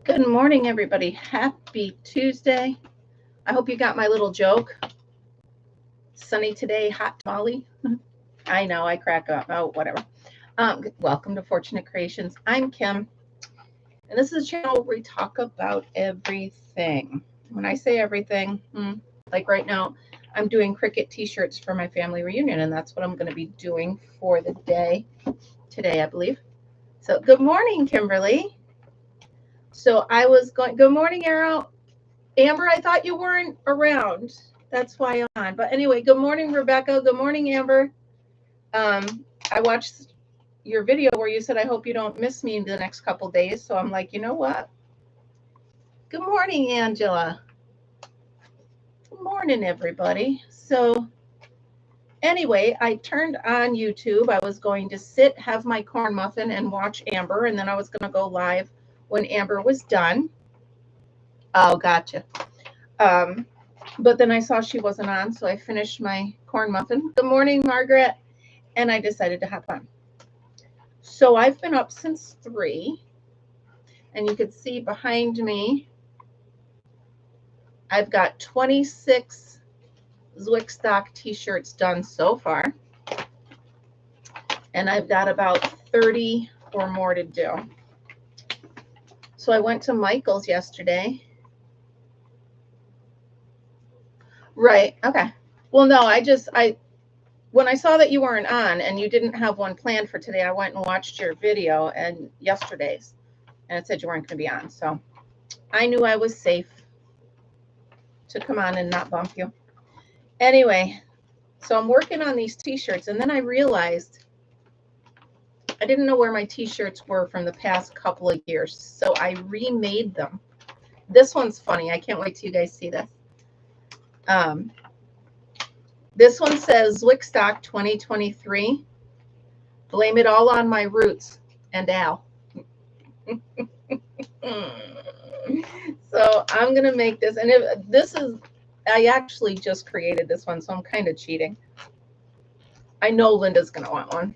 Good morning, everybody. Happy Tuesday. I hope you got my little joke. Sunny today, hot tamale. I know, I crack up. Oh, whatever. Welcome to Fortunate Creations. I'm Kim, and this is a channel where we talk about everything. When I say everything, like right now, I'm doing Cricut t-shirts for my family reunion, and that's what I'm going to be doing for the day today, I believe. So, good morning, Kimberly. So I was going, good morning, Arrow. Amber, I thought you weren't around. That's why I'm on. But anyway, good morning, Rebecca. Good morning, Amber. I watched your video where you said, I hope you don't miss me in the next couple days. So I'm like, you know what? Good morning, Angela. Good morning, everybody. So anyway, I turned on YouTube. I was going to sit, have my corn muffin, and watch Amber. And then I was going to go live when Amber was done. Oh, gotcha. But then I saw she wasn't on, so I finished my corn muffin. Good morning, Margaret. And I decided to hop on. So I've been up since 3. And you can see behind me, I've got 26 Zwickstock t-shirts done so far. And I've got about 30 or more to do. So I went to Michael's yesterday. Right, okay. Well, no, when I saw that you weren't on and you didn't have one planned for today, I went and watched your video and yesterday's, and it said you weren't going to be on. So I knew I was safe to come on and not bump you. Anyway, so I'm working on these t-shirts, and then I realized I didn't know where my t-shirts were from the past couple of years. So I remade them. This one's funny. I can't wait till you guys see this. This one says Zwickstock 2023. Blame it all on my roots and Al. So I'm going to make this. And I actually just created this one, so I'm kind of cheating. I know Linda's going to want one.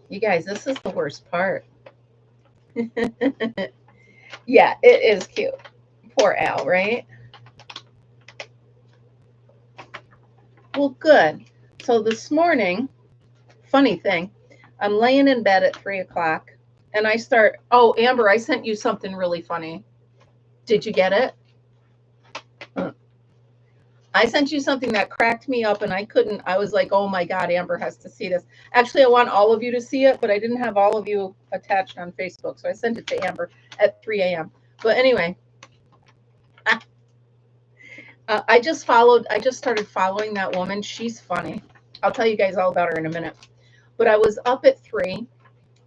You guys, this is the worst part. Yeah, it is cute. Poor Al, right? Well, good. So this morning, funny thing, I'm laying in bed at 3 o'clock and I start, oh, Amber, I sent you something really funny. Did you get it? I sent you something that cracked me up and I was like, oh my God, Amber has to see this. Actually, I want all of you to see it, but I didn't have all of you attached on Facebook. So I sent it to Amber at 3 a.m. But anyway, I just started following that woman. She's funny. I'll tell you guys all about her in a minute. But I was up at 3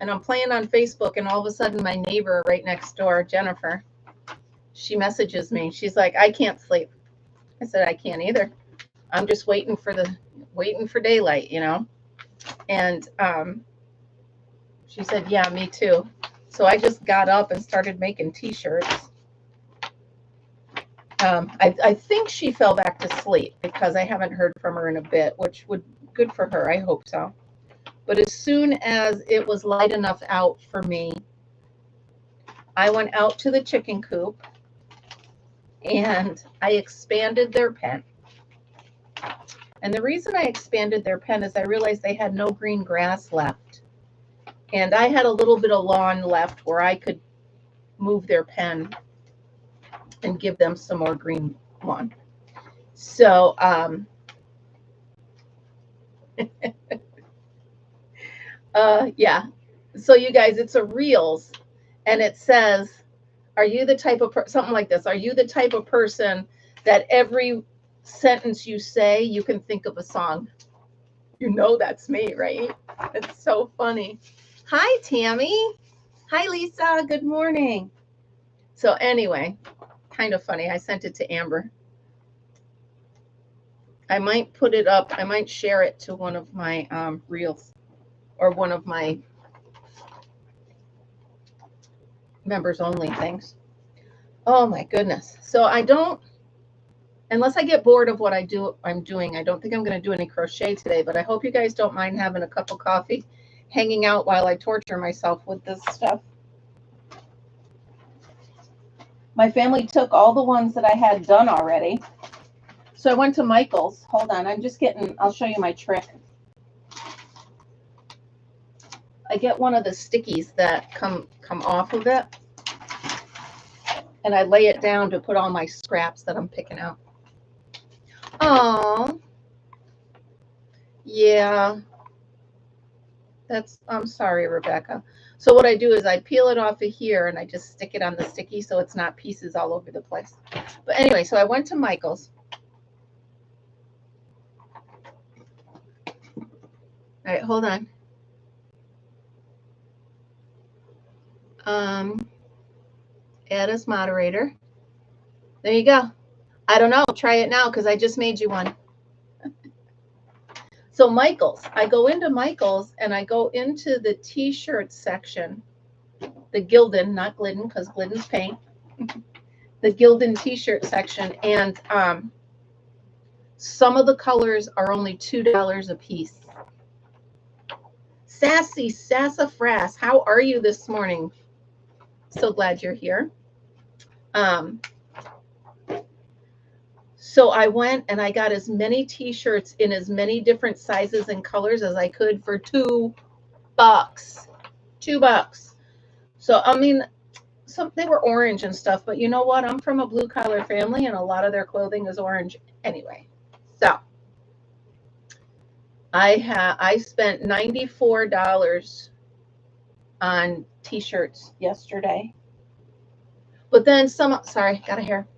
and I'm playing on Facebook, and all of a sudden my neighbor right next door, Jennifer, she messages me. She's like, I can't sleep. I said, I can't either. I'm just waiting for daylight, you know? And she said, yeah, me too. So I just got up and started making t-shirts. I think she fell back to sleep because I haven't heard from her in a bit, which would good for her. I hope so. But as soon as it was light enough out for me, I went out to the chicken coop and I expanded their pen. And the reason I expanded their pen is I realized they had no green grass left. And I had a little bit of lawn left where I could move their pen and give them some more green lawn. So, yeah. So you guys, it's a Reels, and it says, are you the type of something like this? Are you the type of person that every sentence you say, you can think of a song? You know that's me, right? It's so funny. Hi, Tammy. Hi, Lisa. Good morning. So anyway, kind of funny. I sent it to Amber. I might put it up. I might share it to one of my Reels or one of my members only things. Oh my goodness. So I don't, unless I get bored of what I'm doing, I don't think I'm going to do any crochet today, but I hope you guys don't mind having a cup of coffee hanging out while I torture myself with this stuff. My family took all the ones that I had done already. So I went to Michael's. Hold on, I'll show you my trick. I get one of the stickies that come off of it, and I lay it down to put all my scraps that I'm picking out. Oh, yeah. I'm sorry, Rebecca. So what I do is I peel it off of here and I just stick it on the sticky so it's not pieces all over the place. But anyway, so I went to Michael's. All right, hold on. Add as moderator. There you go. I don't know. Try it now because I just made you one. So Michael's. I go into Michael's and I go into the t-shirt section. The Gildan, not Glidden, because Glidden's paint. The Gildan t-shirt section, and some of the colors are only $2 a piece. Sassy Sassafras, how are you this morning? So glad you're here. So I went and I got as many t-shirts in as many different sizes and colors as I could for $2. $2. So I mean, they were orange and stuff, but you know what? I'm from a blue collar family and a lot of their clothing is orange anyway. So I spent $94 on t-shirts yesterday. But then sorry, got a hair.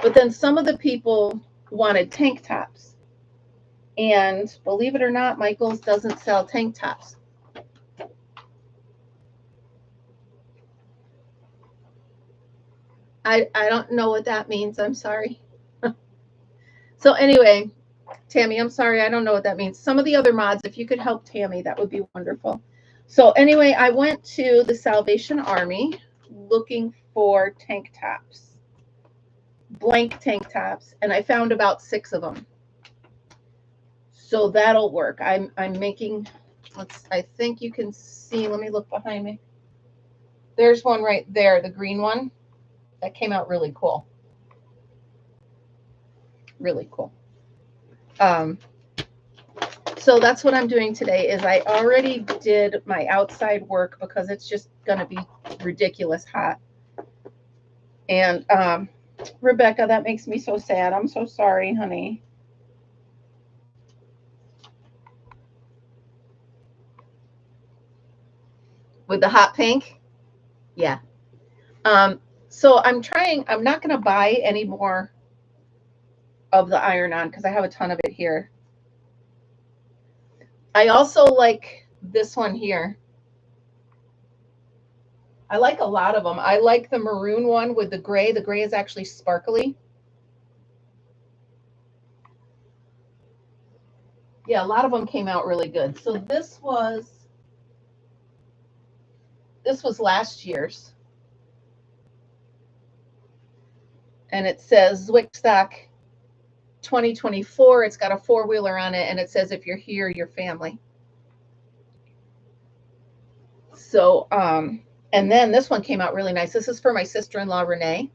But then some of the people wanted tank tops. And believe it or not, Michael's doesn't sell tank tops. I don't know what that means. I'm sorry. So anyway, Tammy, I'm sorry. I don't know what that means. Some of the other mods, if you could help Tammy, that would be wonderful. So anyway, I went to the Salvation Army looking for tank tops, blank tank tops, and I found about 6 of them. So that'll work. I'm making, I think you can see, let me look behind me. There's one right there, the green one. That came out really cool. Really cool. So that's what I'm doing today is I already did my outside work because it's just going to be ridiculous hot. And Rebecca, that makes me so sad. I'm so sorry, honey. With the hot pink? Yeah. So I'm not going to buy any more of the iron-on because I have a ton of it here. I also like this one here. I like a lot of them. I like the maroon one with the gray. The gray is actually sparkly. Yeah, a lot of them came out really good. So this was last year's. And it says Zwickstock 2024. It's got a 4-wheeler on it, and it says, if you're here, you're family. So, and then this one came out really nice. This is for my sister-in-law, Renee.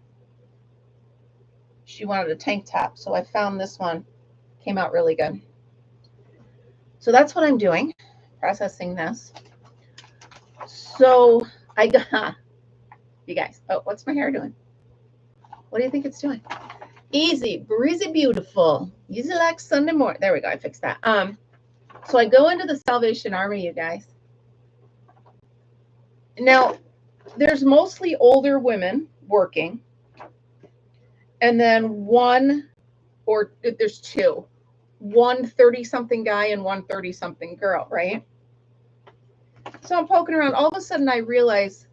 She wanted a tank top, so I found this one. Came out really good. So that's what I'm doing, processing this. So I got, you guys, oh, what's my hair doing? What do you think it's doing? Easy, breezy, beautiful. Easy like Sunday morning. There we go. I fixed that. So I go into the Salvation Army, you guys. Now, there's mostly older women working. And then there's 2. One 30-something guy and one 30-something girl, right? So I'm poking around. All of a sudden, I realize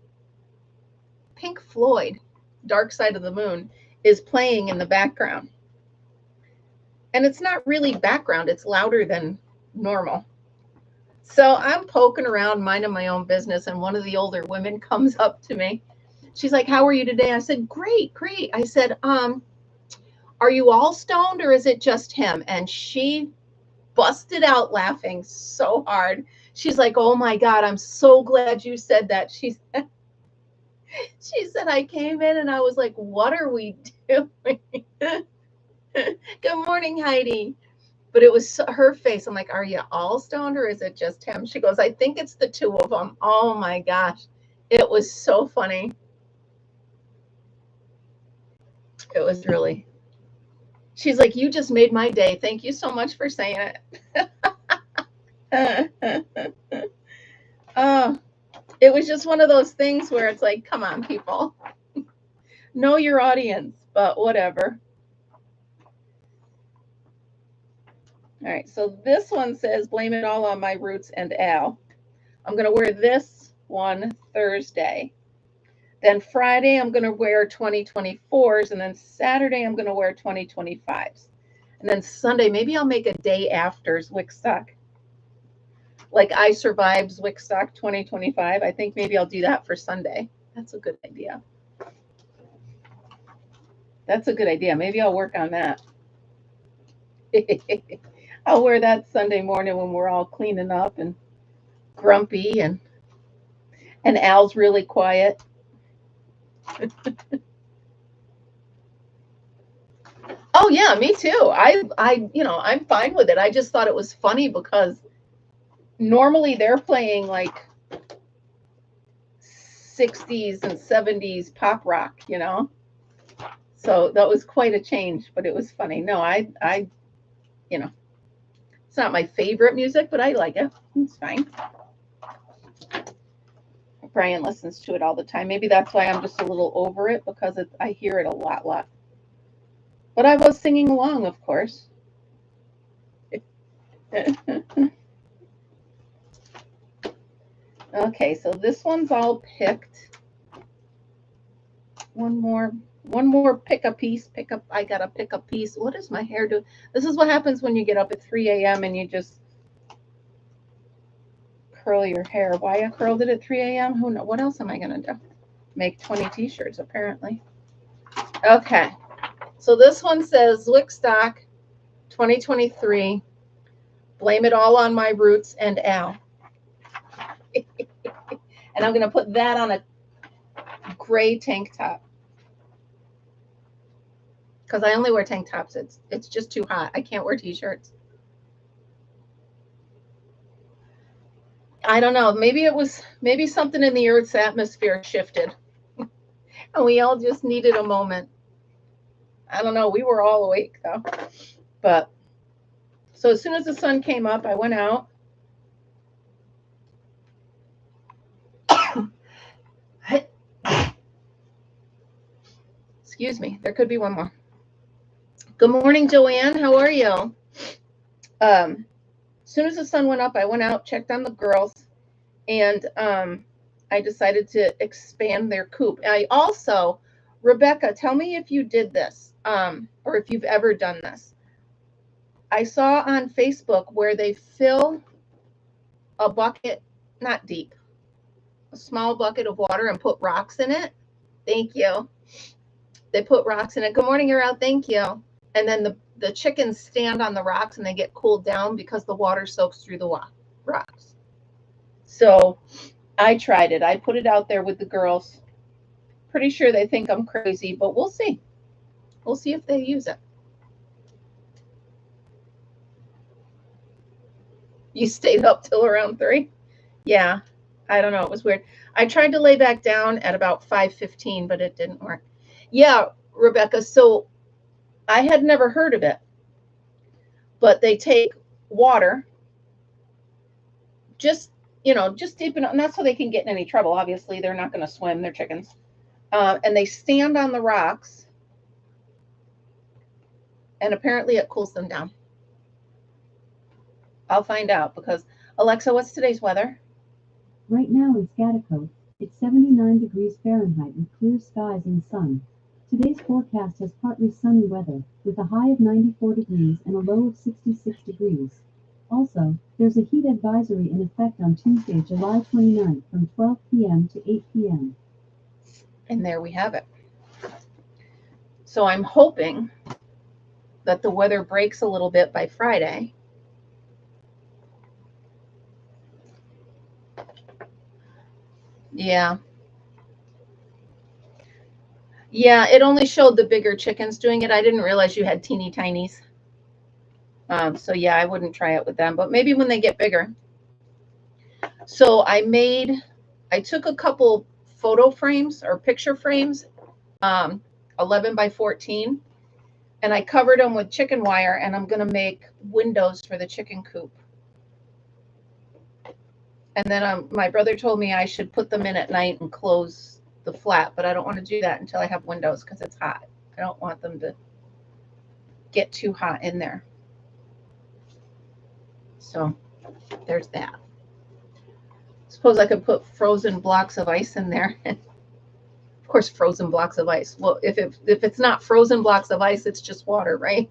Pink Floyd, Dark Side of the Moon, is playing in the background. And it's not really background. It's louder than normal. So I'm poking around, minding my own business, and one of the older women comes up to me. She's like, how are you today? I said, great, great. I said, are you all stoned or is it just him? And she busted out laughing so hard. She's like, oh my God, I'm so glad you said that. She said, She said, I came in and I was like, what are we doing? Good morning, Heidi. But it was her face. I'm like, are you all stoned or is it just him? She goes, I think it's the two of them. Oh my gosh. It was so funny. It was really. She's like, you just made my day. Thank you so much for saying it. Oh, it was just one of those things where it's like, come on, people. Know your audience, but whatever. All right, so this one says, blame it all on my roots and Al. I'm going to wear this one Thursday. Then Friday, I'm going to wear 2024s. And then Saturday, I'm going to wear 2025s. And then Sunday, maybe I'll make a day after's Wickstock. Like I Survived Wickstock 2025. I think maybe I'll do that for Sunday. That's a good idea. That's a good idea. Maybe I'll work on that. I'll wear that Sunday morning when we're all cleaning up and grumpy and Al's really quiet. Oh yeah, me too. I'm fine with it. I just thought it was funny because normally they're playing like 60s and 70s pop rock, So that was quite a change, but it was funny. No, I it's not my favorite music, but I like it. It's fine. Brian listens to it all the time. Maybe that's why I'm just a little over it because I hear it a lot. But I was singing along, of course. Okay, so this one's all picked. One more pick a piece. I gotta pick a piece. What does my hair do? This is what happens when you get up at 3 a.m. and you just curl your hair. Why I curled it at 3 a.m.? Who knows? What else am I gonna do? Make 20 t-shirts, apparently. Okay. So this one says Wickstock 2023. Blame it all on my roots and Al. And I'm going to put that on a gray tank top. Because I only wear tank tops. It's just too hot. I can't wear t-shirts. I don't know. Maybe something in the Earth's atmosphere shifted. And we all just needed a moment. I don't know. We were all awake though. But so as soon as the sun came up, I went out. Excuse me. There could be one more. Good morning, Joanne. How are you? As soon as the sun went up, I went out, checked on the girls, and I decided to expand their coop. I also, Rebecca, tell me if you did this or if you've ever done this. I saw on Facebook where they fill a bucket, not deep, a small bucket of water and put rocks in it. Thank you. They put rocks in it. Good morning, you're out. Thank you. And then the chickens stand on the rocks and they get cooled down because the water soaks through the rocks. So I tried it. I put it out there with the girls. Pretty sure they think I'm crazy, but we'll see. We'll see if they use it. You stayed up till around 3? Yeah. I don't know. It was weird. I tried to lay back down at about 5:15, but it didn't work. Yeah, Rebecca. So I had never heard of it, but they take water, just deep enough, not so they can get in any trouble. Obviously, they're not going to swim. They're chickens, and they stand on the rocks, and apparently it cools them down. I'll find out because Alexa, what's today's weather? Right now in Scatico, it's 79 degrees Fahrenheit with clear skies and sun. Today's forecast has partly sunny weather, with a high of 94 degrees and a low of 66 degrees. Also, there's a heat advisory in effect on Tuesday, July 29th from 12 p.m. to 8 p.m. And there we have it. So I'm hoping that the weather breaks a little bit by Friday. Yeah. Yeah, it only showed the bigger chickens doing it. I didn't realize you had teeny tinies. So yeah, I wouldn't try it with them, but maybe when they get bigger. So I took a couple photo frames or picture frames, 11 by 14, and I covered them with chicken wire, and I'm going to make windows for the chicken coop. And then my brother told me I should put them in at night and close the flat, but I don't want to do that until I have windows because it's hot. I don't want them to get too hot in there. So there's that. Suppose I could put frozen blocks of ice in there. Of course, frozen blocks of ice. Well, if it's not frozen blocks of ice, it's just water, right?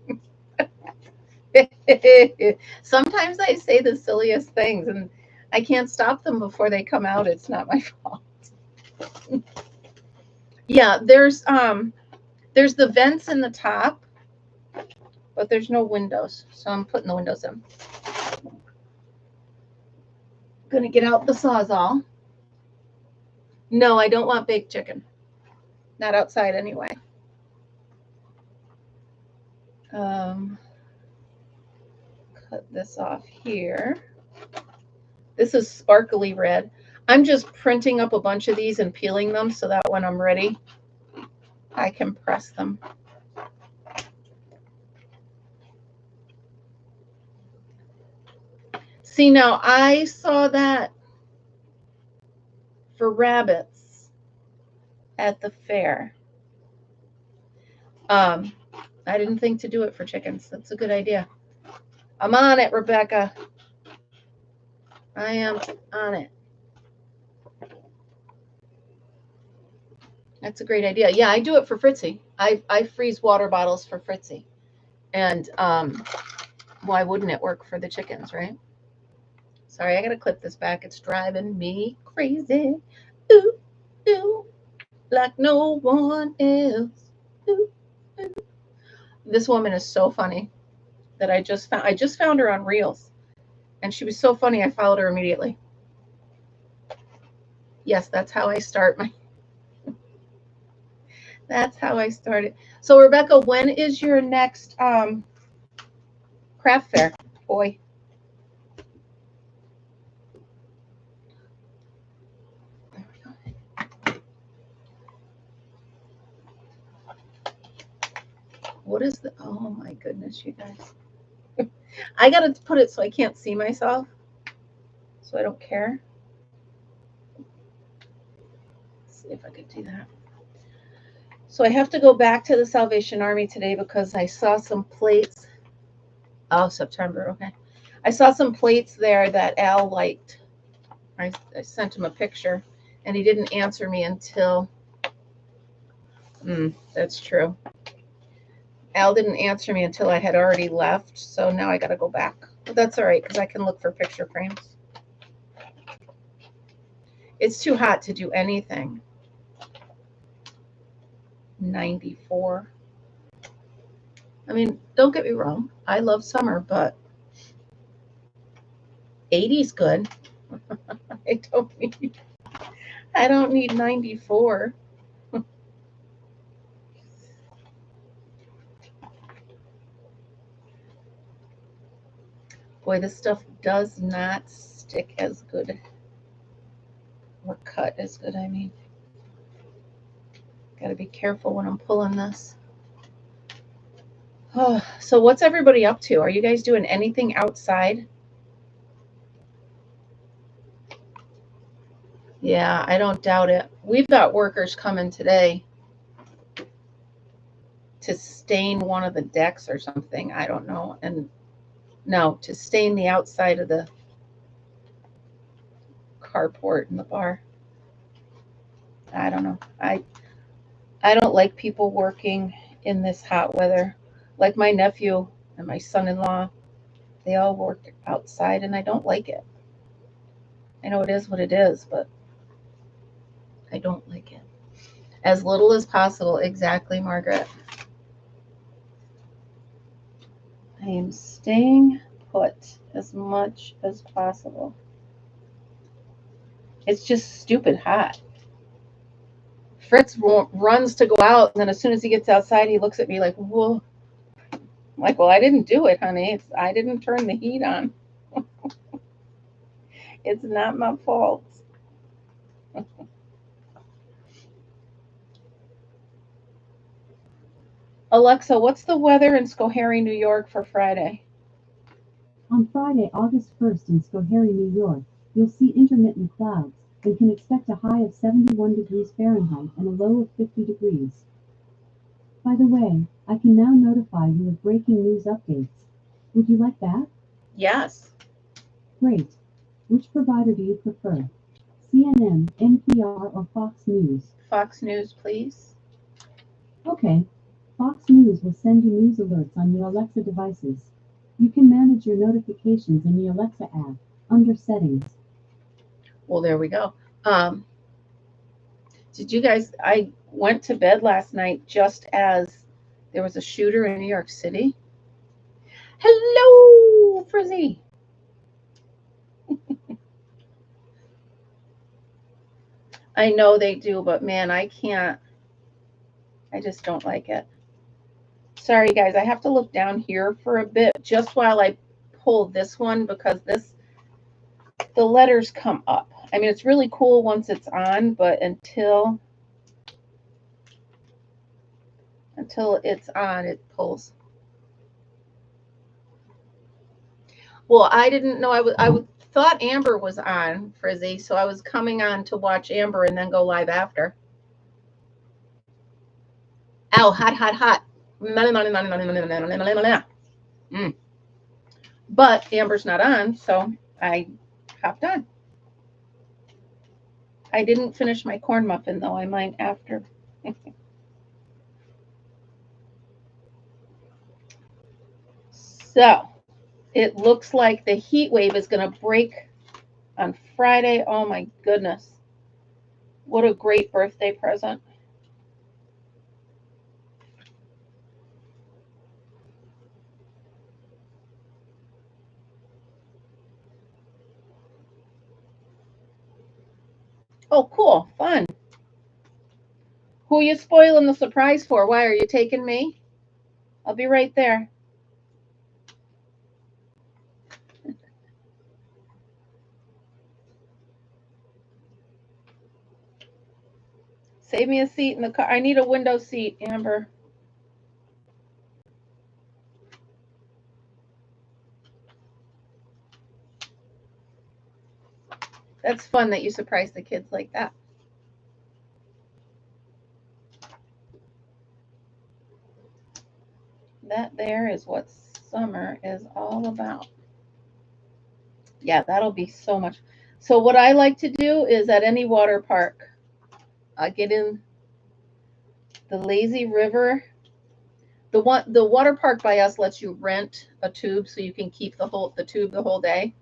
Sometimes I say the silliest things, and I can't stop them before they come out. It's not my fault. Yeah, there's the vents in the top, but there's no windows, so I'm putting the windows in. Gonna get out the Sawzall. No, I don't want baked chicken. Not outside anyway. Cut this off here. This is sparkly red. I'm just printing up a bunch of these and peeling them so that when I'm ready, I can press them. See, now I saw that for rabbits at the fair. I didn't think to do it for chickens. That's a good idea. I'm on it, Rebecca. I am on it. That's a great idea. Yeah, I do it for Fritzy. I freeze water bottles for Fritzy. And why wouldn't it work for the chickens, right? Sorry, I got to clip this back. It's driving me crazy. Ooh, ooh, like no one else. Ooh, ooh. This woman is so funny that I just found her on Reels. And she was so funny, I followed her immediately. Yes, that's how I start my... That's how I started. So, Rebecca, when is your next craft fair? Boy. There we go. What is the... Oh, my goodness, you guys. I got to put it so I can't see myself. So I don't care. Let's see if I could do that. So I have to go back to the Salvation Army today because I saw some plates. Oh, September, okay. I saw some plates there that Al liked. I sent him a picture, and he didn't answer me until... that's true. Al didn't answer me until I had already left, so now I got to go back. But that's all right, because I can look for picture frames. It's too hot to do anything. 94. I mean, don't get me wrong. I love summer, but 80's good. I don't need 94. Boy, this stuff does not stick as good, or cut as good, I mean. Got to be careful when I'm pulling this. Oh, so what's everybody up to? Are you guys doing anything outside? Yeah, I don't doubt it. We've got workers coming today to stain one of the decks or something. I don't know. And no, to stain the outside of the carport in the bar. I don't know. I don't like people working in this hot weather. Like my nephew and my son-in-law, they all work outside, and I don't like it. I know it is what it is, but I don't like it. As little as possible. Exactly, Margaret. I am staying put as much as possible. It's just stupid hot. Fritz runs to go out, and then as soon as he gets outside, he looks at me like, whoa. I'm like, well, I didn't do it, honey. I didn't turn the heat on. It's not my fault. Alexa, what's the weather in Schoharie, New York for Friday? On Friday, August 1st in Schoharie, New York, you'll see intermittent clouds and can expect a high of 71 degrees Fahrenheit and a low of 50 degrees. By the way, I can now notify you of breaking news updates. Would you like that? Yes. Great. Which provider do you prefer? CNN, NPR, or Fox News? Fox News, please. Okay. Fox News will send you news alerts on your Alexa devices. You can manage your notifications in the Alexa app under Settings. Well, there we go. Did you guys, I went to bed last night just as there was a shooter in New York City. Hello, Frizzy. I know they do, but man, I can't. I just don't like it. Sorry, guys. I have to look down here for a bit just while I pull this one because the letters come up. I mean, it's really cool once it's on, but until it's on, it pulls. Well, I didn't know I thought Amber was on, Frizzy, so I was coming on to watch Amber and then go live after. Ow, hot, hot, hot. Mm. But Amber's not on, so I hopped on. I didn't finish my corn muffin, though. I might after. So it looks like the heat wave is going to break on Friday. Oh, my goodness. What a great birthday present. Oh, cool. Fun. Who are you spoiling the surprise for? Why are you taking me? I'll be right there. Save me a seat in the car. I need a window seat, Amber. That's fun that you surprise the kids like that. That there is what summer is all about. Yeah, that'll be so much. So what I like to do is at any water park, I get in the lazy river. The water park by us lets you rent a tube so you can keep the tube the whole day.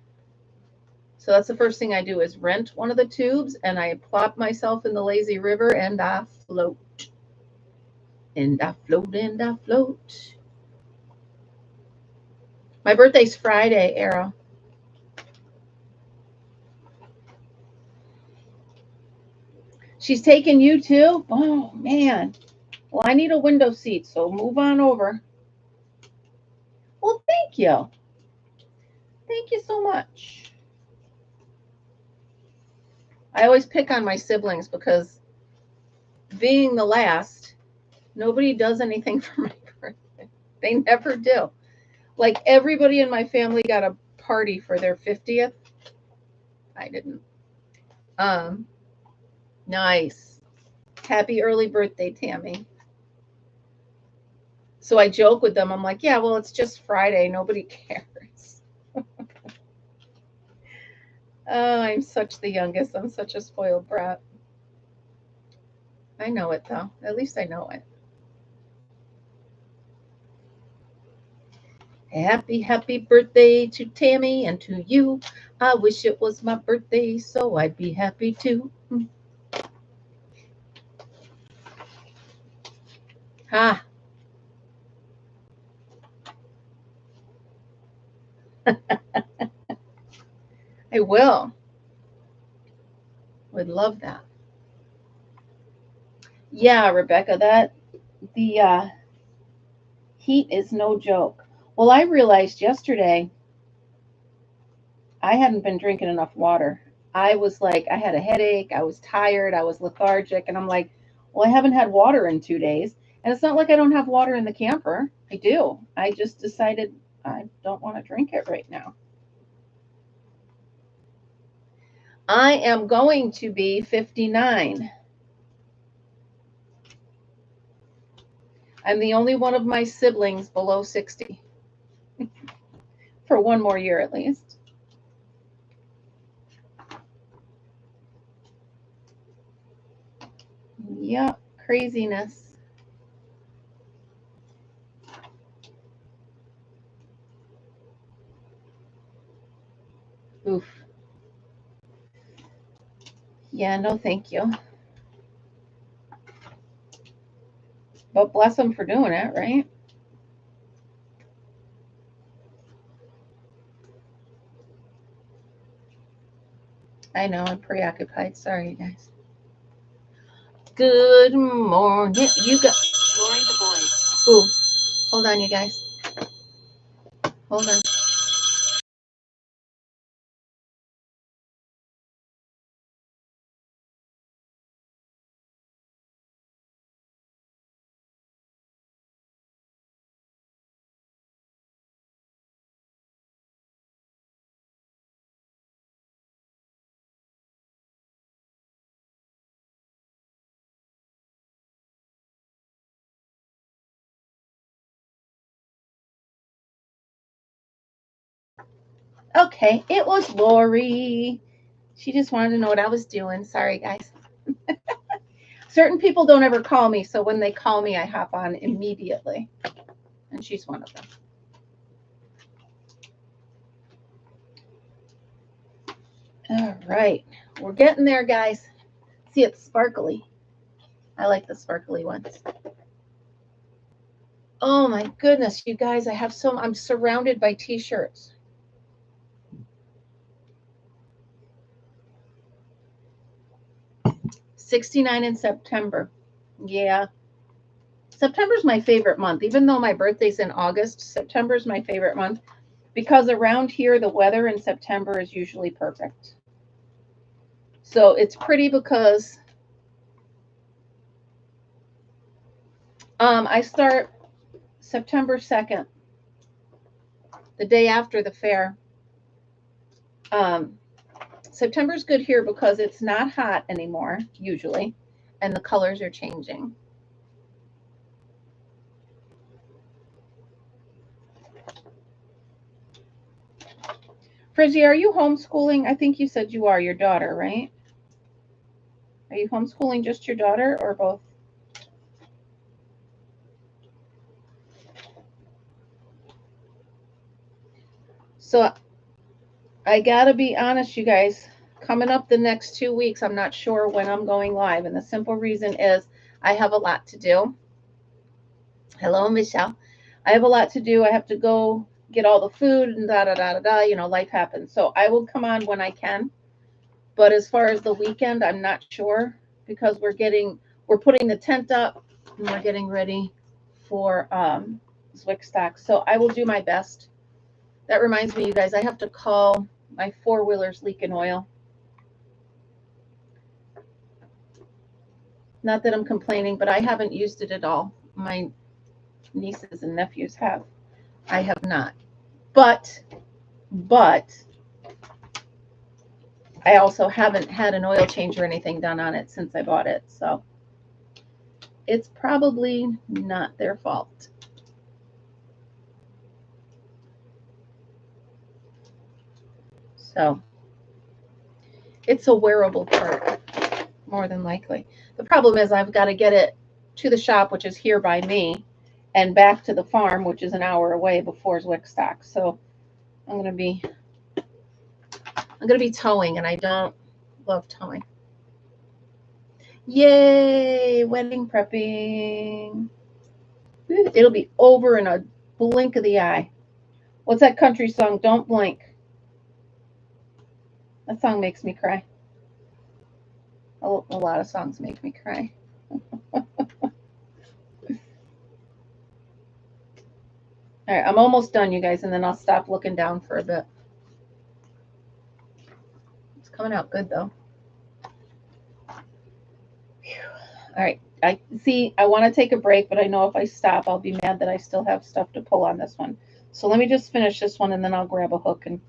So that's the first thing I do is rent one of the tubes and I plop myself in the lazy river and I float. And I float and I float. My birthday's Friday, Arrow. She's taking you too? Oh, man. Well, I need a window seat, so move on over. Well, thank you. Thank you so much. I always pick on my siblings because being the last, nobody does anything for my birthday. They never do. Like everybody in my family got a party for their 50th. I didn't. Nice. Happy early birthday, Tammy. So I joke with them. I'm like, yeah, well, it's just Friday. Nobody cares. Oh, I'm such the youngest. I'm such a spoiled brat. I know it, though. At least I know it. Happy, happy birthday to Tammy and to you. I wish it was my birthday, so I'd be happy too. Ha. I will. Would love that. Yeah, Rebecca, that the heat is no joke. Well, I realized yesterday I hadn't been drinking enough water. I was like, I had a headache, I was tired, I was lethargic, and I'm like, well, I haven't had water in 2 days. And it's not like I don't have water in the camper. I do. I just decided I don't want to drink it right now. I am going to be 59. I'm the only one of my siblings below 60 for one more year at least. Yep, craziness. Oof. Yeah, no, thank you. But bless them for doing it, right? I know, I'm preoccupied. Sorry, you guys. Good morning. You got. Lori the boys. Ooh, hold on, you guys. Hold on. Okay, it was Lori. She just wanted to know what I was doing. Sorry, guys. Certain people don't ever call me, so when they call me, I hop on immediately. And she's one of them. All right, we're getting there, guys. See, it's sparkly. I like the sparkly ones. Oh my goodness, you guys, I'm surrounded by t-shirts. 69 in September. Yeah. September's my favorite month. Even though my birthday's in August, September's my favorite month because around here the weather in September is usually perfect. So it's pretty because I start September 2nd, the day after the fair. Um, September's good here because it's not hot anymore, usually, and the colors are changing. Frizzy, are you homeschooling? I think you said you are your daughter, right? Are you homeschooling just your daughter or both? So I gotta be honest, you guys. Coming up the next 2 weeks, I'm not sure when I'm going live. And the simple reason is I have a lot to do. Hello, Michelle. I have a lot to do. I have to go get all the food and da da da da da. You know, life happens. So I will come on when I can. But as far as the weekend, I'm not sure because we're putting the tent up and we're getting ready for Zwickstock. So I will do my best. That reminds me, you guys, I have to call my four-wheeler's leaking oil. Not that I'm complaining, but I haven't used it at all. My nieces and nephews have. I have not. But I also haven't had an oil change or anything done on it since I bought it. So it's probably not their fault. So it's a wearable part, more than likely. The problem is I've got to get it to the shop, which is here by me, and back to the farm, which is an hour away before Zwickstock. So I'm gonna be towing, and I don't love towing. Yay, wedding prepping. It'll be over in a blink of the eye. What's that country song? Don't blink. That song makes me cry. A lot of songs make me cry. All right, I'm almost done, you guys, and then I'll stop looking down for a bit. It's coming out good, though. All right, I see I want to take a break, but I know if I stop, I'll be mad that I still have stuff to pull on this one. So let me just finish this one, and then I'll grab a hook, and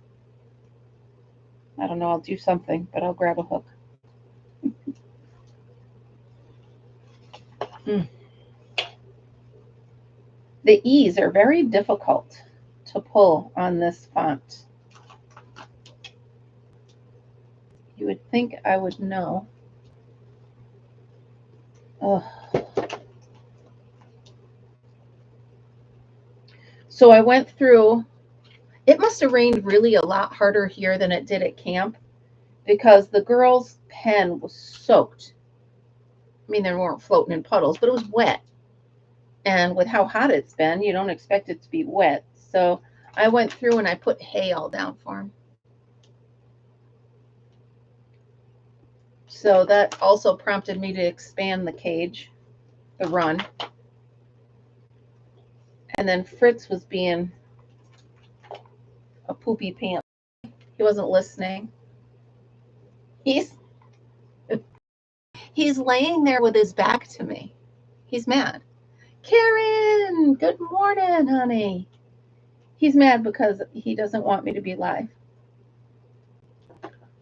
I don't know, I'll do something, but I'll grab a hook. Mm. The E's are very difficult to pull on this font. You would think I would know. Oh. So I went through, it must have rained really a lot harder here than it did at camp because the girls' pen was soaked. I mean, they weren't floating in puddles, but it was wet. And with how hot it's been, you don't expect it to be wet. So I went through and I put hay all down for them. So that also prompted me to expand the cage, the run. And then Fritz was being a poopy pants. He wasn't listening. He's laying there with his back to me. He's mad. Karen, good morning, honey. He's mad because he doesn't want me to be live.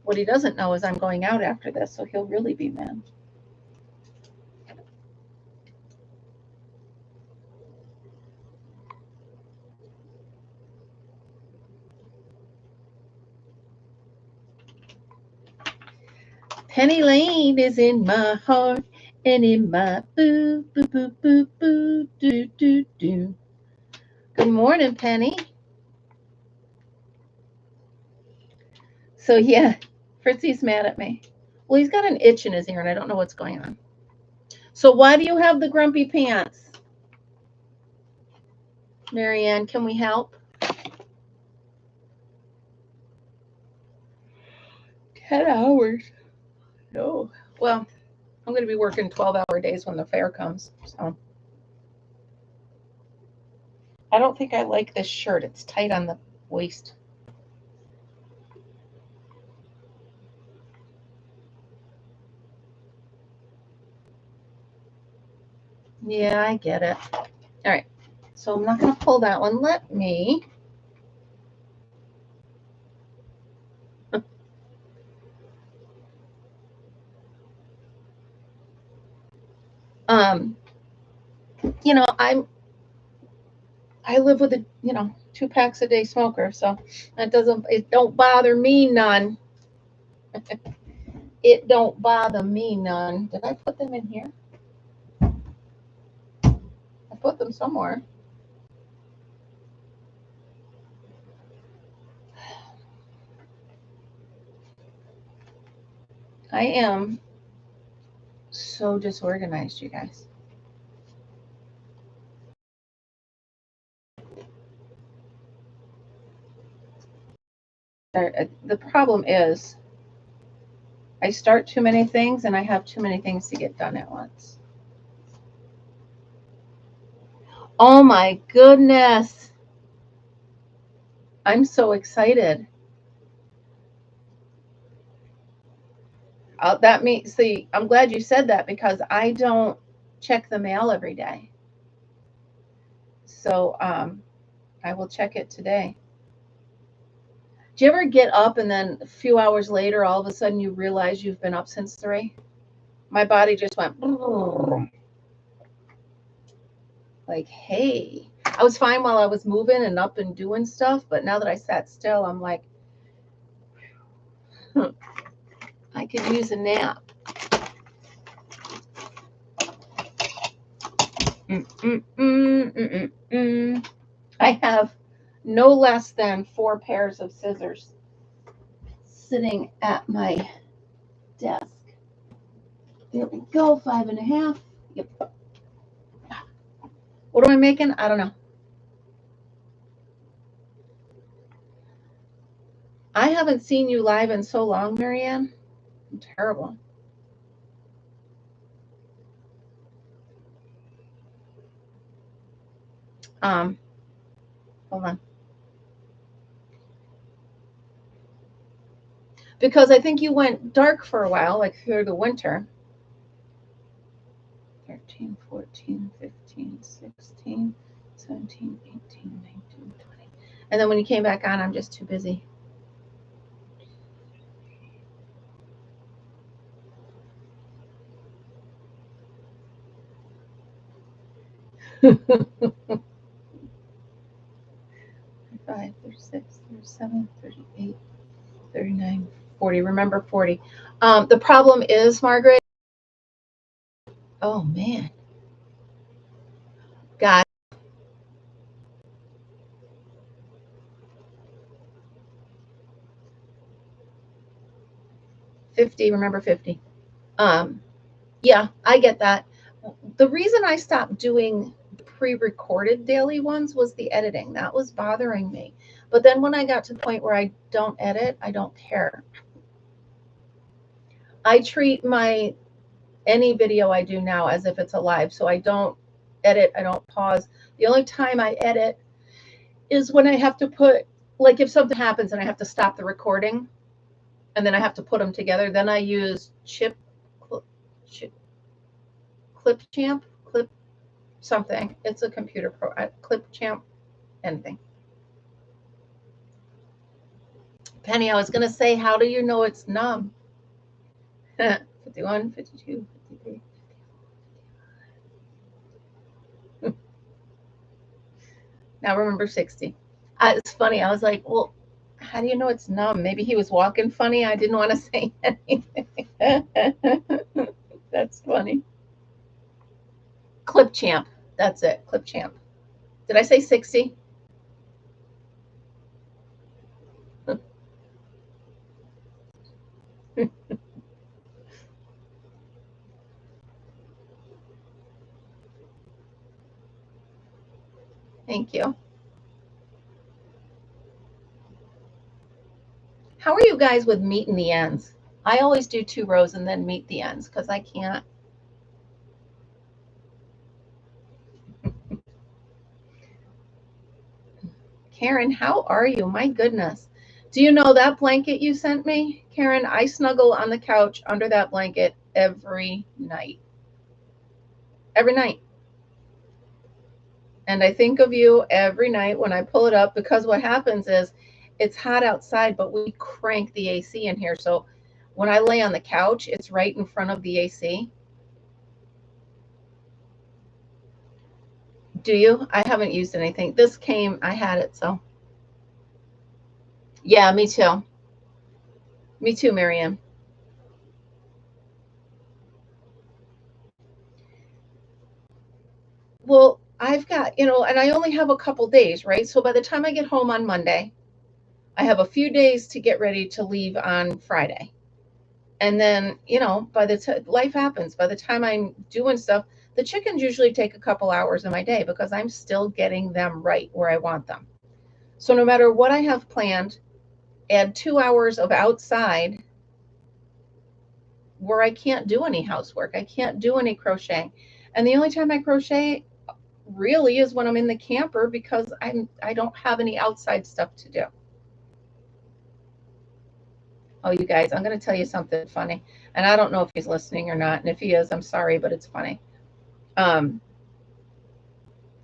What he doesn't know is I'm going out after this, so he'll really be mad. Penny Lane is in my heart and in my boo, boo, boo, boo, boo, do, do, do. Good morning, Penny. So, yeah, Fritzy's mad at me. Well, he's got an itch in his ear, and I don't know what's going on. So why do you have the grumpy pants? Marianne, can we help? 10 hours. No. Well, I'm going to be working 12-hour days when the fair comes. So I don't think I like this shirt. It's tight on the waist. Yeah, I get it. All right. So I'm not going to pull that one. Let me. You know, I live with a 2 packs a day smoker, so it don't bother me none. It don't bother me none. Did I put them in here? I put them somewhere. I am so disorganized, you guys. The problem is I start too many things and I have too many things to get done at once. Oh my goodness. I'm so excited. That means, see, I'm glad you said that because I don't check the mail every day. So I will check it today. Do you ever get up and then a few hours later, all of a sudden you realize you've been up since 3? My body just went like, hey. I was fine while I was moving and up and doing stuff, but now that I sat still, I'm like, I could use a nap. I have no less than 4 pairs of scissors sitting at my desk. There we go, 5.5. Yep. What am I making? I don't know. I haven't seen you live in so long, Marianne. I'm terrible. Hold on. Because I think you went dark for a while, like through the winter. 13, 14, 15, 16, 17, 18, 19, 20. And then when you came back on, I'm just too busy. Five, 36, 37, 38, 39, 40. Remember 40. The problem is, Margaret, oh man, God, 50, remember 50. Yeah, I get that. The reason I stopped doing pre-recorded daily ones was the editing. That was bothering me. But then when I got to the point where I don't edit, I don't care. I treat any video I do now as if it's a live. So I don't edit, I don't pause. The only time I edit is when I have to put, like if something happens and I have to stop the recording and then I have to put them together, then I use Clipchamp, Clip something. It's a computer Clipchamp, anything. Penny, I was going to say, how do you know it's numb? 51, 52, 53. Now remember 60. It's funny. I was like, well, how do you know it's numb? Maybe he was walking funny. I didn't want to say anything. That's funny. Clipchamp. That's it. Clipchamp. Did I say 60? Thank you. How are you guys with meeting the ends? I always do 2 rows and then meet the ends because I can't. Karen, how are you? My goodness. Do you know that blanket you sent me? Karen, I snuggle on the couch under that blanket every night. Every night. And I think of you every night when I pull it up because what happens is it's hot outside, but we crank the AC in here. So when I lay on the couch, it's right in front of the AC. Do you? I haven't used anything. This came, I had it, so. Yeah, me too. Me too, Marianne. Well, I've got, and I only have a couple days, right? So by the time I get home on Monday, I have a few days to get ready to leave on Friday. And then, by the time life happens, by the time I'm doing stuff, the chickens usually take a couple hours of my day because I'm still getting them right where I want them. So no matter what I have planned, add 2 hours of outside where I can't do any housework. I can't do any crocheting. And the only time I crochet really is when I'm in the camper because I don't have any outside stuff to do. Oh, you guys, I'm going to tell you something funny. And I don't know if he's listening or not. And if he is, I'm sorry, but it's funny.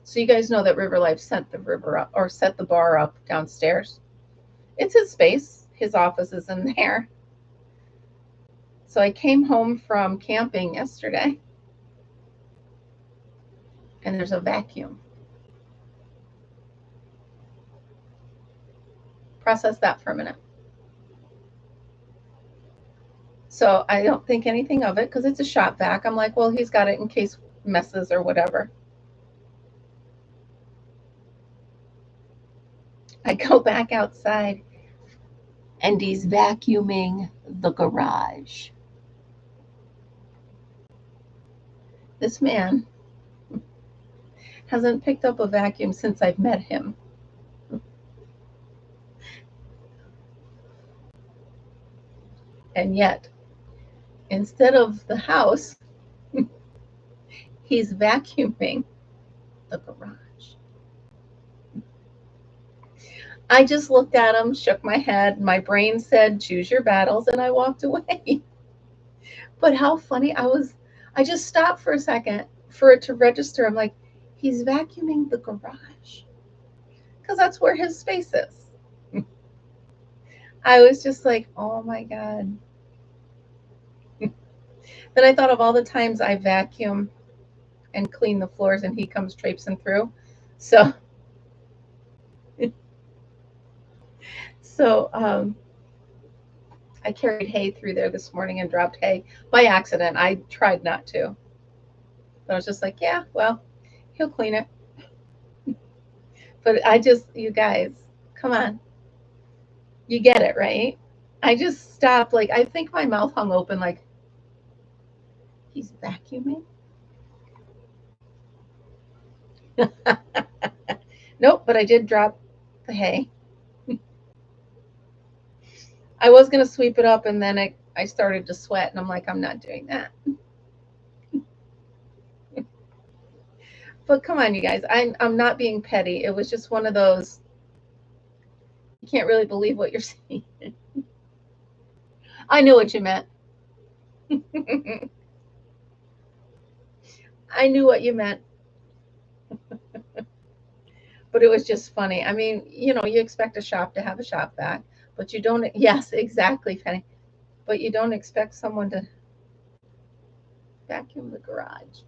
So you guys know that River Life set the bar up downstairs. It's his space. His office is in there. So I came home from camping yesterday and there's a vacuum. Process that for a minute. So I don't think anything of it because it's a shop vac. I'm like, well, he's got it in case messes or whatever. I go back outside and he's vacuuming the garage. This man hasn't picked up a vacuum since I've met him. And yet, instead of the house, he's vacuuming the garage. I just looked at him, shook my head. My brain said, choose your battles, and I walked away. But how funny I just stopped for a second for it to register. I'm like, he's vacuuming the garage because that's where his space is. I was just like, oh my God. Then I thought of all the times I vacuum and clean the floors and he comes traipsing through. So, so I carried hay through there this morning and dropped hay by accident. I tried not to. But I was just like, yeah, well, he'll clean it. But you guys, come on. You get it, right? I just stopped. Like, I think my mouth hung open, like, he's vacuuming? Nope, but I did drop the hay. I was going to sweep it up, and then I started to sweat, and I'm like, I'm not doing that. But come on, you guys. I'm not being petty. It was just one of those, you can't really believe what you're saying. I knew what you meant. I knew what you meant. But it was just funny. I mean, you expect a shop to have a shop vac, but you don't. Yes, exactly, Penny. But you don't expect someone to vacuum the garage.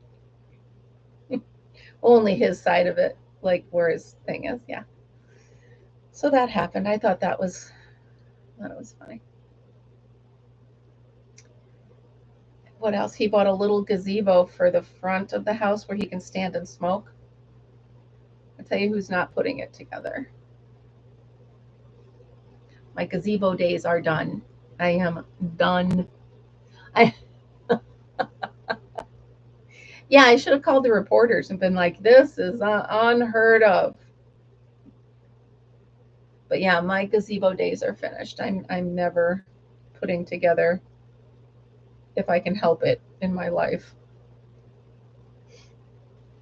Only his side of it, like where his thing is. Yeah. So that happened. I thought it was funny. What else? He bought a little gazebo for the front of the house where he can stand and smoke. I'll tell you who's not putting it together. My gazebo days are done. I am done. I Yeah, I should have called the reporters and been like, "This is unheard of." But yeah, my gazebo days are finished. I'm never putting together if I can help it in my life.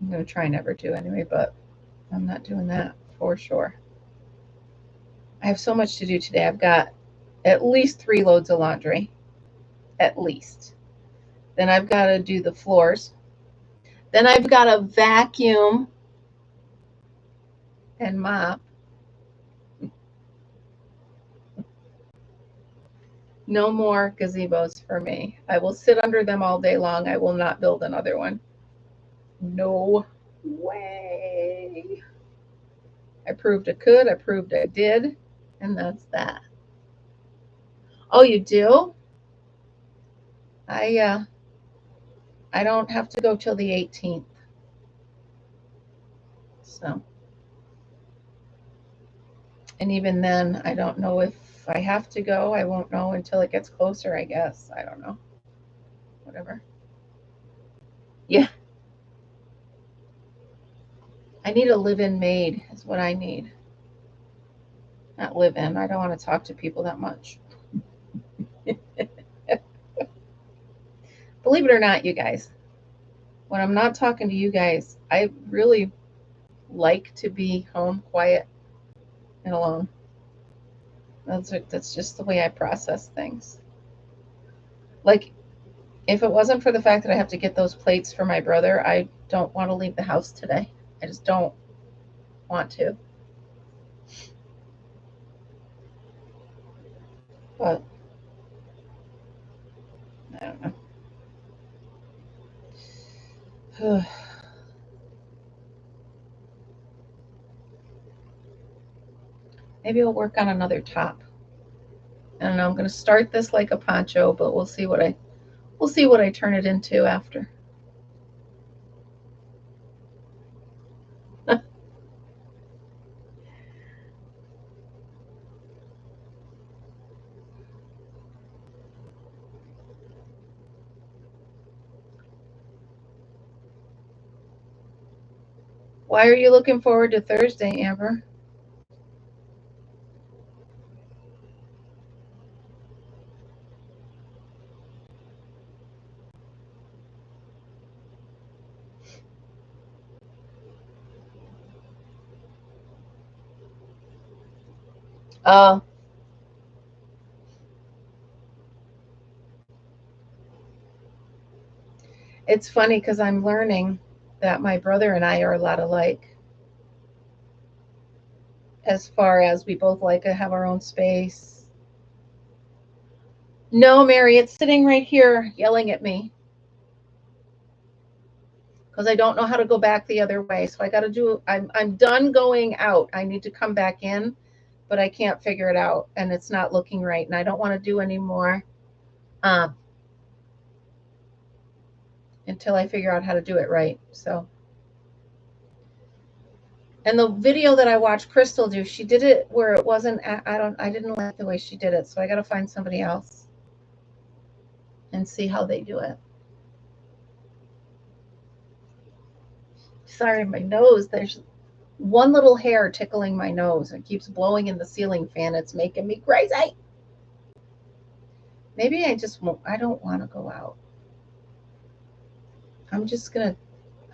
I'm gonna try never to anyway, but I'm not doing that for sure. I have so much to do today. I've got at least 3 loads of laundry, at least. Then I've got to do the floors. Then I've got to vacuum and mop. No more gazebos for me. I will sit under them all day long. I will not build another one. No way. I proved I could. I proved I did. And that's that. Oh, you do? I don't have to go till the 18th. So, and even then, I don't know if I have to go. I won't know until it gets closer, I guess. I don't know. Whatever. Yeah, I need a live-in maid is what I need. Not live in. I don't want to talk to people that much. Believe it or not, you guys, when I'm not talking to you guys, I really like to be home quiet and alone. That's just the way I process things. Like, if it wasn't for the fact that I have to get those plates for my brother, I don't want to leave the house today. I just don't want to. But I don't know. Maybe I'll work on another top. I don't know. I'm going to start this like a poncho, but we'll see what I turn it into after. Why are you looking forward to Thursday, Amber? Uh, it's funny because I'm learning that my brother and I are a lot alike as far as we both like to have our own space. No, Mary, it's sitting right here yelling at me because I don't know how to go back the other way. So I got to do, I'm done going out. I need to come back in, but I can't figure it out and it's not looking right. And I don't want to do any more until I figure out how to do it right. So, and the video that I watched Crystal do, she did it where it wasn't, I didn't like the way she did it. So I got to find somebody else and see how they do it. Sorry, my nose, there's one little hair tickling my nose. It keeps blowing in the ceiling fan. It's making me crazy. Maybe I just won't, I don't want to go out. I'm just going to,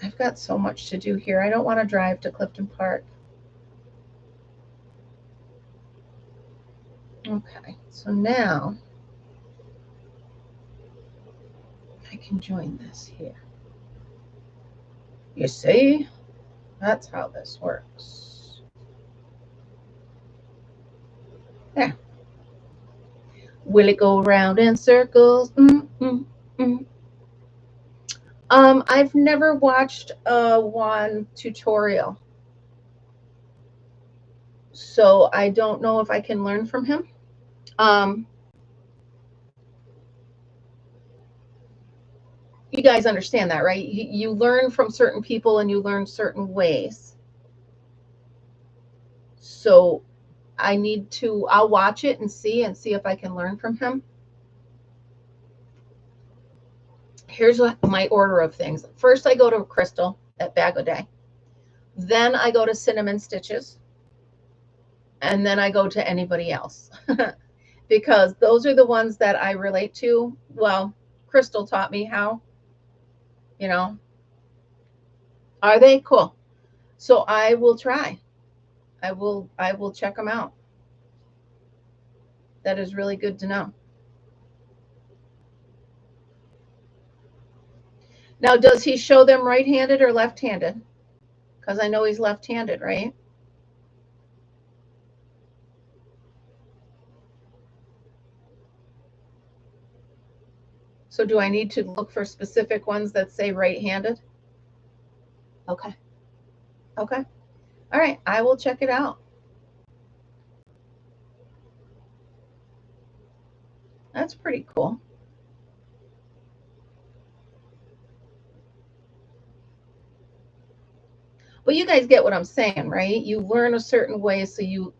I've got so much to do here. I don't want to drive to Clifton Park. Okay, so now I can join this here. You see? That's how this works. There. Will it go around in circles? I've never watched a wand tutorial, so I don't know if I can learn from him. You guys understand that, right? You learn from certain people and you learn certain ways. So I'll watch it and see if I can learn from him. Here's my order of things. First, I go to Crystal at Bag O' Day. Then I go to Cinnamon Stitches. And then I go to anybody else. Because those are the ones that I relate to. Well, Crystal taught me how. You know. Are they? Cool. So I will try. I will check them out. That is really good to know. Now, does he show them right-handed or left-handed? Because I know he's left-handed, right? So do I need to look for specific ones that say right-handed? Okay. Okay. All right. I will check it out. That's pretty cool. Well, you guys get what I'm saying, right? You learn a certain way. So you,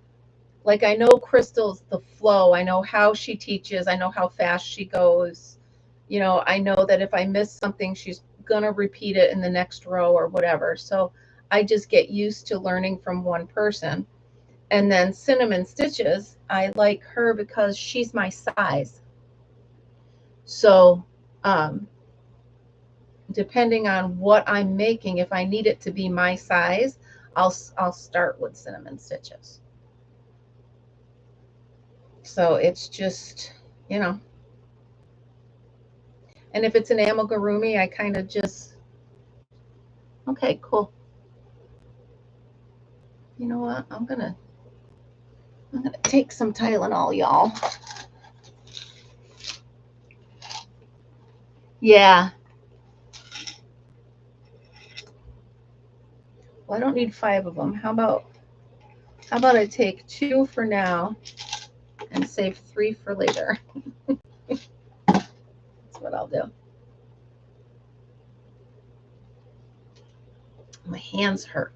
like, I know Crystal's the flow. I know how she teaches. I know how fast she goes. You know, I know that if I miss something, she's going to repeat it in the next row or whatever. So I just get used to learning from one person. And then Cinnamon Stitches, I like her because she's my size. So, depending on what I'm making, if I need it to be my size, I'll start with Cinnamon Stitches. So it's just, you know. And if it's an amigurumi, I kind of just, okay, cool. You know what? I'm gonna take some Tylenol, y'all. Yeah. Well, I don't need 5 of them. How about I take 2 for now and save 3 for later? That's what I'll do. My hands hurt.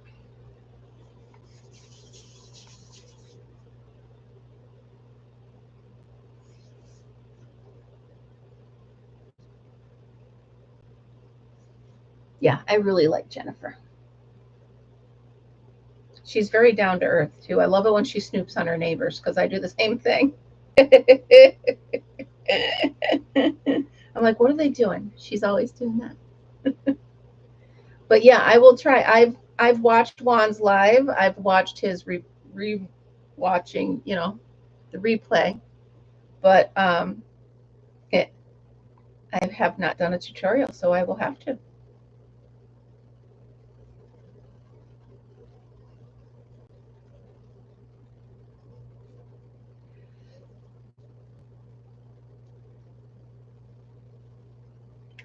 Yeah, I really like Jennifer. She's very down to earth too. I love it when she snoops on her neighbors because I do the same thing. I'm like, what are they doing? She's always doing that. But yeah, I will try. I've watched Juan's live. I've watched his re-watching, you know, the replay, but it, I have not done a tutorial, so I will have to.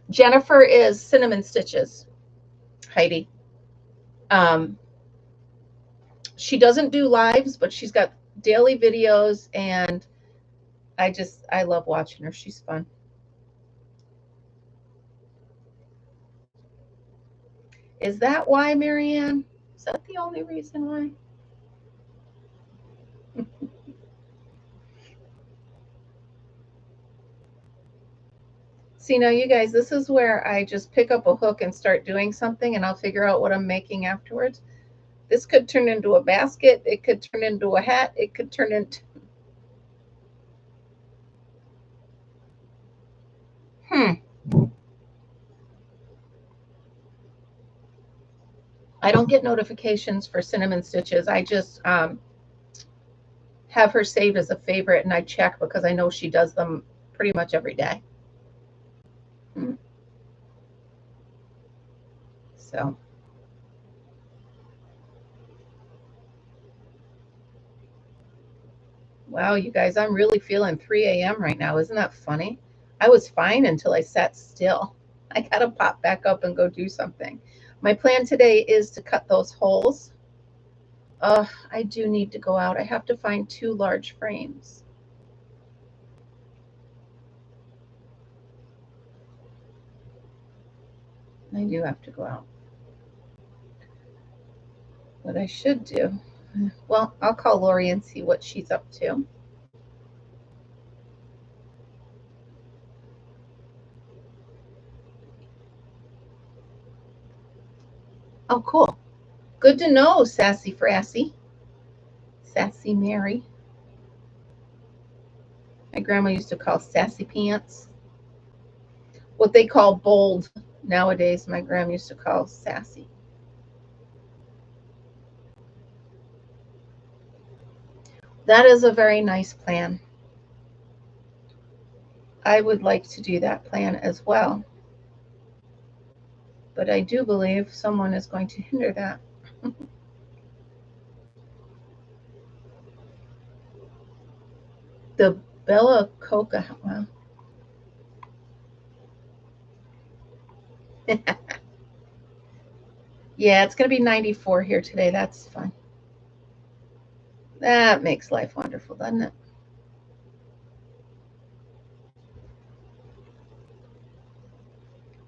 Jennifer is Cinnamon Stitches, Heidi. She doesn't do lives, but she's got daily videos, and I love watching her. She's fun. Is that why, Marianne? Is that the only reason why? See, now you guys, this is where I just pick up a hook and start doing something, and I'll figure out what I'm making afterwards. This could turn into a basket. It could turn into a hat. It could turn into... I don't get notifications for Cinnamon Stitches. I just have her saved as a favorite, and I check because I know she does them pretty much every day. So, wow, you guys, I'm really feeling 3 a.m. right now. Isn't that funny? I was fine until I sat still. I got to pop back up and go do something. My plan today is to cut those holes. I do need to go out. I have to find 2 large frames. I do have to go out. What I should do, well, I'll call Lori and see what she's up to. Oh, cool. Good to know, Sassy Frassy. Sassy Mary. My grandma used to call sassy pants. What they call bold nowadays, my grandma used to call sassy. That is a very nice plan. I would like to do that plan as well. But I do believe someone is going to hinder that. The Bella Coca. Wow. Yeah, it's going to be 94 here today. That's fun. That makes life wonderful, doesn't it?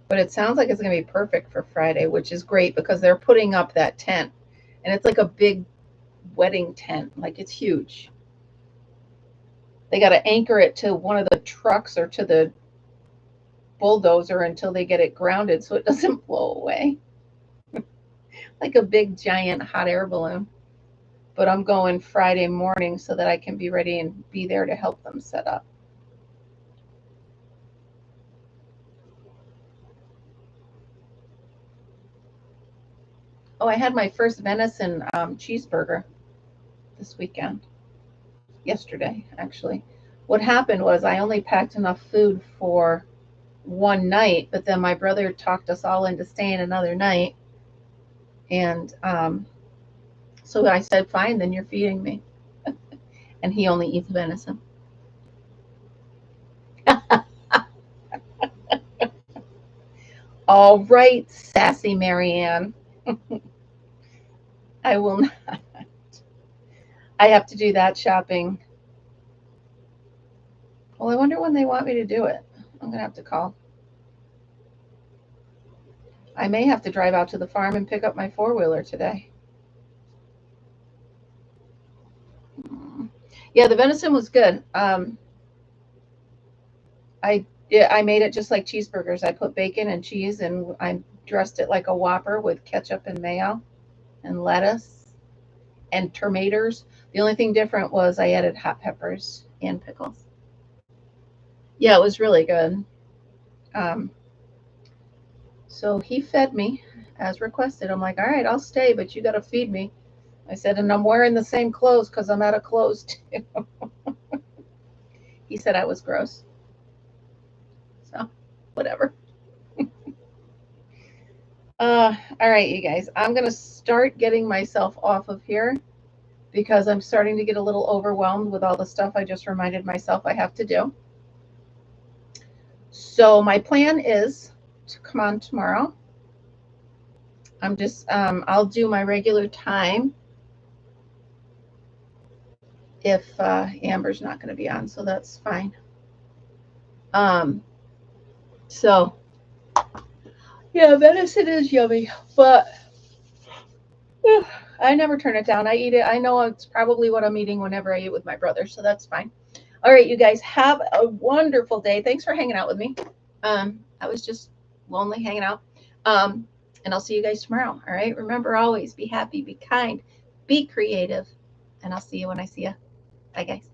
But it sounds like it's going to be perfect for Friday, which is great because they're putting up that tent. And it's like a big wedding tent. Like, it's huge. They got to anchor it to one of the trucks or to the bulldozer until they get it grounded so it doesn't blow away. Like a big, giant hot air balloon. But I'm going Friday morning so that I can be ready and be there to help them set up. Oh, I had my first venison cheeseburger this weekend. Yesterday, actually. What happened was I only packed enough food for one night, but then my brother talked us all into staying another night. And so I said, fine, then you're feeding me. And he only eats venison. All right, sassy Marianne. I will not. I have to do that shopping. Well, I wonder when they want me to do it. I'm going to have to call. I may have to drive out to the farm and pick up my 4-wheeler today. Yeah, the venison was good. I made it just like cheeseburgers. I put bacon and cheese, and I dressed it like a Whopper with ketchup and mayo and lettuce and tomatoes. The only thing different was I added hot peppers and pickles. Yeah, it was really good. So he fed me as requested. I'm like, all right, I'll stay, but you got to feed me. I said, and I'm wearing the same clothes because I'm out of clothes too. He said I was gross. So, whatever. All right, you guys. I'm going to start getting myself off of here because I'm starting to get a little overwhelmed with all the stuff I just reminded myself I have to do. So my plan is to come on tomorrow. I'll do my regular time if Amber's not going to be on, so that's fine. So yeah, venison is yummy, but I never turn it down. I eat it. I know it's probably what I'm eating whenever I eat with my brother, so that's fine. All right, you guys have a wonderful day. Thanks for hanging out with me. I was just lonely hanging out. And I'll see you guys tomorrow. All right. Remember, always be happy, be kind, be creative, and I'll see you when I see you. Bye, guys.